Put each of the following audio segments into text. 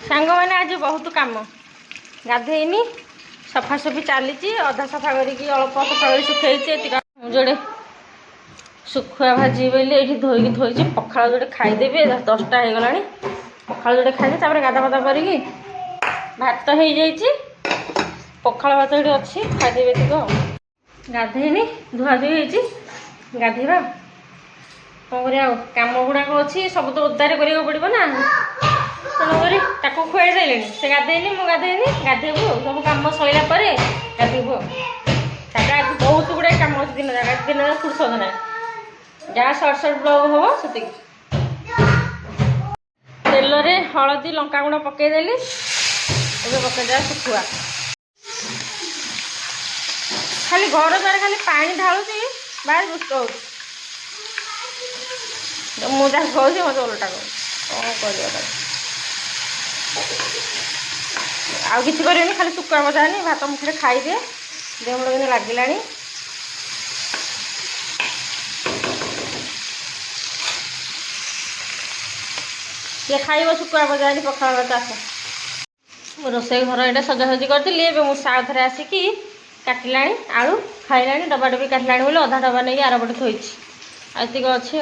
सांग मैंने आज बहुत कम गाधेनी सफासफी चली अधा सफा करके अल्प सफा कर सुखे जोड़े शुखुआ भाजी बोली ये धोईकी थोड़ी पखाड़ जोड़े खाईदेवी 10टा हो गला पखाड़ जोड़े खाईदे गाधा पाधा करी भात हो जाइए पखाड़ भात ये अच्छी खाईदेवी तक गाधेनी धुआधुई हो गाधेवा कौन कर कम गुड़ाक अच्छी सब तो उद्धार करा पड़ो ना तेणुक खुआई सारे से गाधेनी मुझे गाधेनी गाधेबू सब कम सरला गाधेबू आज बहुत गुड़ाए कम अच्छे दिन जाक दिन जाक फुर्सत ना जहाँ सर्ट सर्ट ब्लग हम से तेल हलदी लंका गुंड पकईदेली पकईदे शुखुआ खाली घर द्वारा खाली पानी ढालुची बाहर दुष्ट हो मुझे कहूँ मत उल्टा कौन कर आउ कि खाली शुखुआ भजा भात मुठे खाईदे देह मुंड दिन लगिला ये खाइब शुखुआ भजा पखाड़ भात आस रोसे घर यहाँ सजासजी करी मुझे थे आसिकी काटिला आलू खाइला डब्बा डब्बी काटिला बोले अधा डब्बा नहीं आरपटे थोड़ी आतिक अच्छे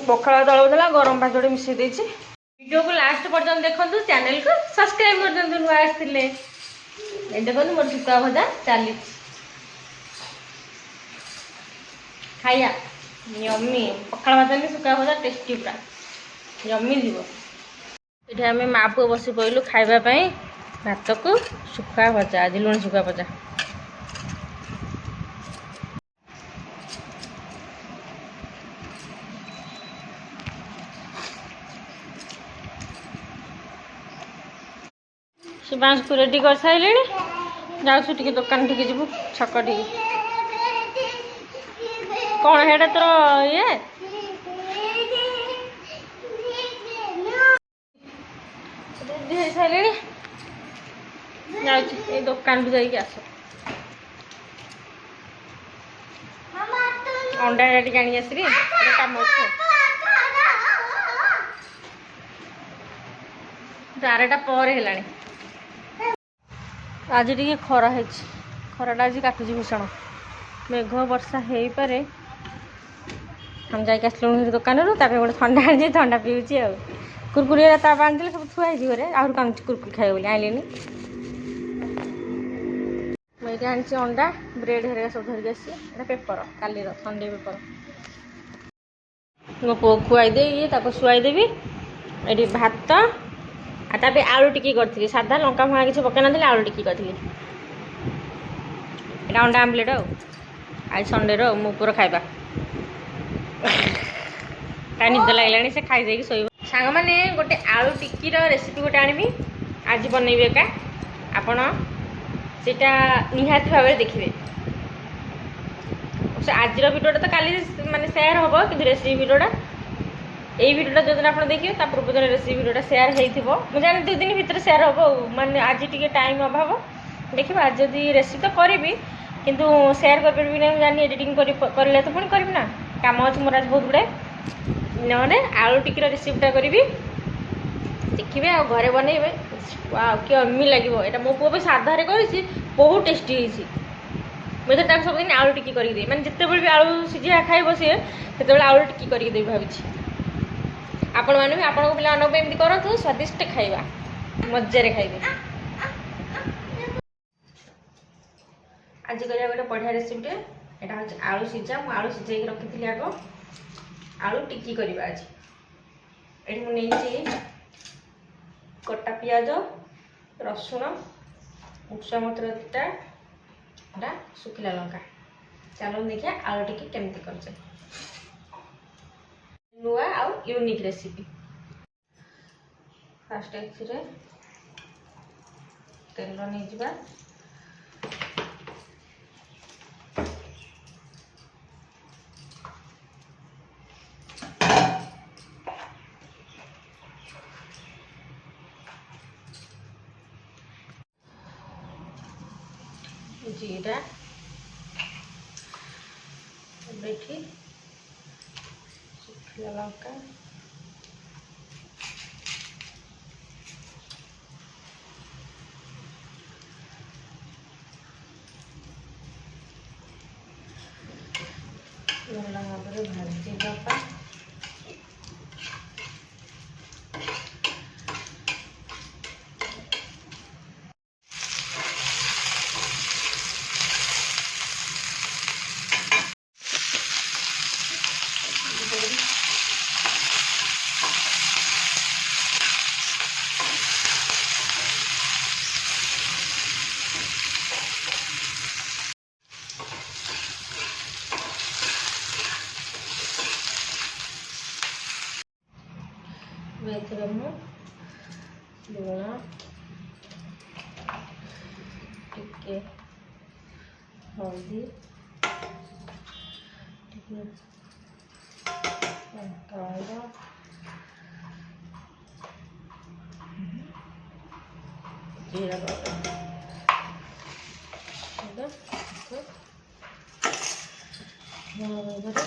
पखाड़ दलौला गरम भात जोड़े मिसई देती वीडियो को लास्ट पर्यटन देखो चैनल को सब्सक्राइब कर दिखाते नुआ आसते देखो मोर शुखुआ भजा चली खाइया यम्मी पखाड़ भात नहीं शुखुआ भजा टेस्टी पूरा जमी जीव ये आम माँ पुआ बस पड़ू खावाई भात को शुखुआ भजा आज लुण शुखुआ भजा शिवांश को रेडी कर सारे जाऊँ टे दुकान टी जीव छक टी कौन है तोर ये रेडी हो सारे जाऊँ दुकान को जाइए आस अंडा टे आनी आसरी कम बारटा पर है आज टी खरा है खराटा आज काटुची भीषण मेघ वर्षा हो पारे हम जाके आसलुँ दुकान गोटे ठंडा आनी ठंडा पीऊँची आ कुरकुरी आनी सब थुआई घरे आहरी कान कुरकुरी खाए बोली आइलेनी मुझे आनी अंडा ब्रेड हरिका सब धरिक आसी पेपर काली संडे पेपर मो पु खुआई दे शुआईदेवी ये भात आतापे आलू टिकी करी साधा लंका फंका किसी पकई ना आलू टिकी करी अंडा आमलेट आज संडे मो पुर खाइबा निद लगे से खाई देकी शोब सांग मैंने गोटे आलू टिकी रेसिपी गोटे आनी आज बनइबे एका आपण सेटा निहाती भाव देखिए आज भिडियोटा तो काली माने शेयर हम कि रेसिपी भिडियोटा यही भिडियोटा जो दिन आप देखिए पूर्व दिन रेसिपी भिडियोटा शेयर हो मुझे 2 दिन भितर शेयर हम माने आज टी टाइम अभाव देखिए आज जदि रेसिपी तो करी किंतु शेयर करें ना जानी एडिटिंग कर तो पुणी करी ना कम अच्छे मोर आज बहुत गुड़ाए नहे आलू टिक्की रेसिपीटा करी देखिए आ घरे बनइबे कि अम्मी लगे यहाँ मो पुओ भी साधा कर बहुत टेस्टी होती मुझे सब दिन आलू टिक्की करदे मैंने जिते भी आलू सीझा खाइब सी से आलू टिक्की करके भावी आपण मैंने भी आपको पे एमती करूँ स्वादिष्ट खाइबा मजारे खाइबे आज करिया गोटे बढ़िया रेसिपीटे यहाँ हूँ आलू सीझा मुझे आलू सीझे रखी आग आलू टिक्की करवा आज ये मुझे कटा पियाज रसुण भृषंग पत्र 2टा सुखिला लंका चलो देखिए आलू टिक्की केमती कर नुआ आउ यूनिक रेसिपी फास्ट एक्चुअली तेल नहीं जा जीरा बैठी सुखिला लंका ଭଲ ଭାବରେ ଭାଜିଦେବା। ଏଥିରେ ମୁଁ ଲୁଣ ଟିକେ ହଳଦୀ ଟିକେ ଲଙ୍କାଗୁଣ୍ଡ ଜିରା ପାଉଡର ଭଲ ଭାବରେ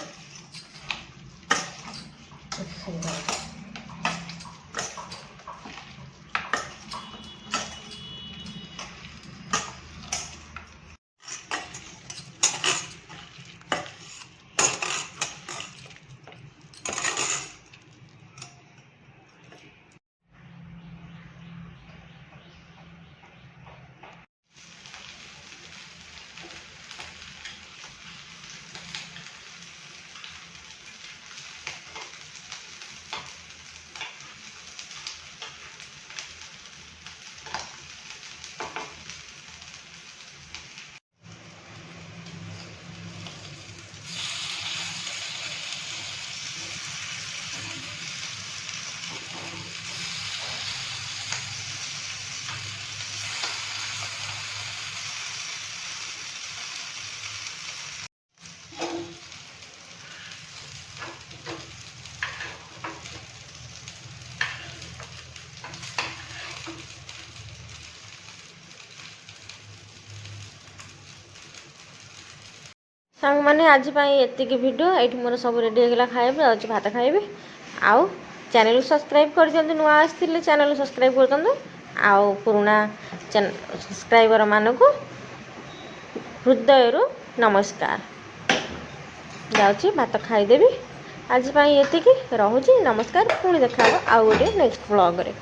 ମିଶେଇବା। ସାଙ୍ଗମାନେ ଆଜି ପାଇଁ ଏତିକି ଭିଡ଼ିଓ। ଏଇଠି ମୋର ସବୁ ରେଡ଼ି ହେଇଗଲା, ଖାଇବି ଯାଉଛି ଭାତ ଖାଇବି। ଆଉ ଚ୍ୟାନେଲକୁ ସବସ୍କ୍ରାଇବ୍ କରିଦିଅନ୍ତୁ, ନୂଆ ଆସିଥିଲେ ଚ୍ୟାନେଲକୁ ସବସ୍କ୍ରାଇବ୍ କରିଦିଅନ୍ତୁ। ଆଉ ପୁରୁଣା ସବସ୍କ୍ରାଇବର ମାନଙ୍କୁ ହୃଦୟରୁ ନମସ୍କାର। ଯାଉଛି ଭାତ ଖାଇଦେବି। ଆଜି ପାଇଁ ଏତିକି, ରହୁଛି, ନମସ୍କାର। ପୁଣି ଦେଖା ହେବ ଆଉ ଗୋଟେ ନେକ୍ସଟ ବ୍ଲଗରେ।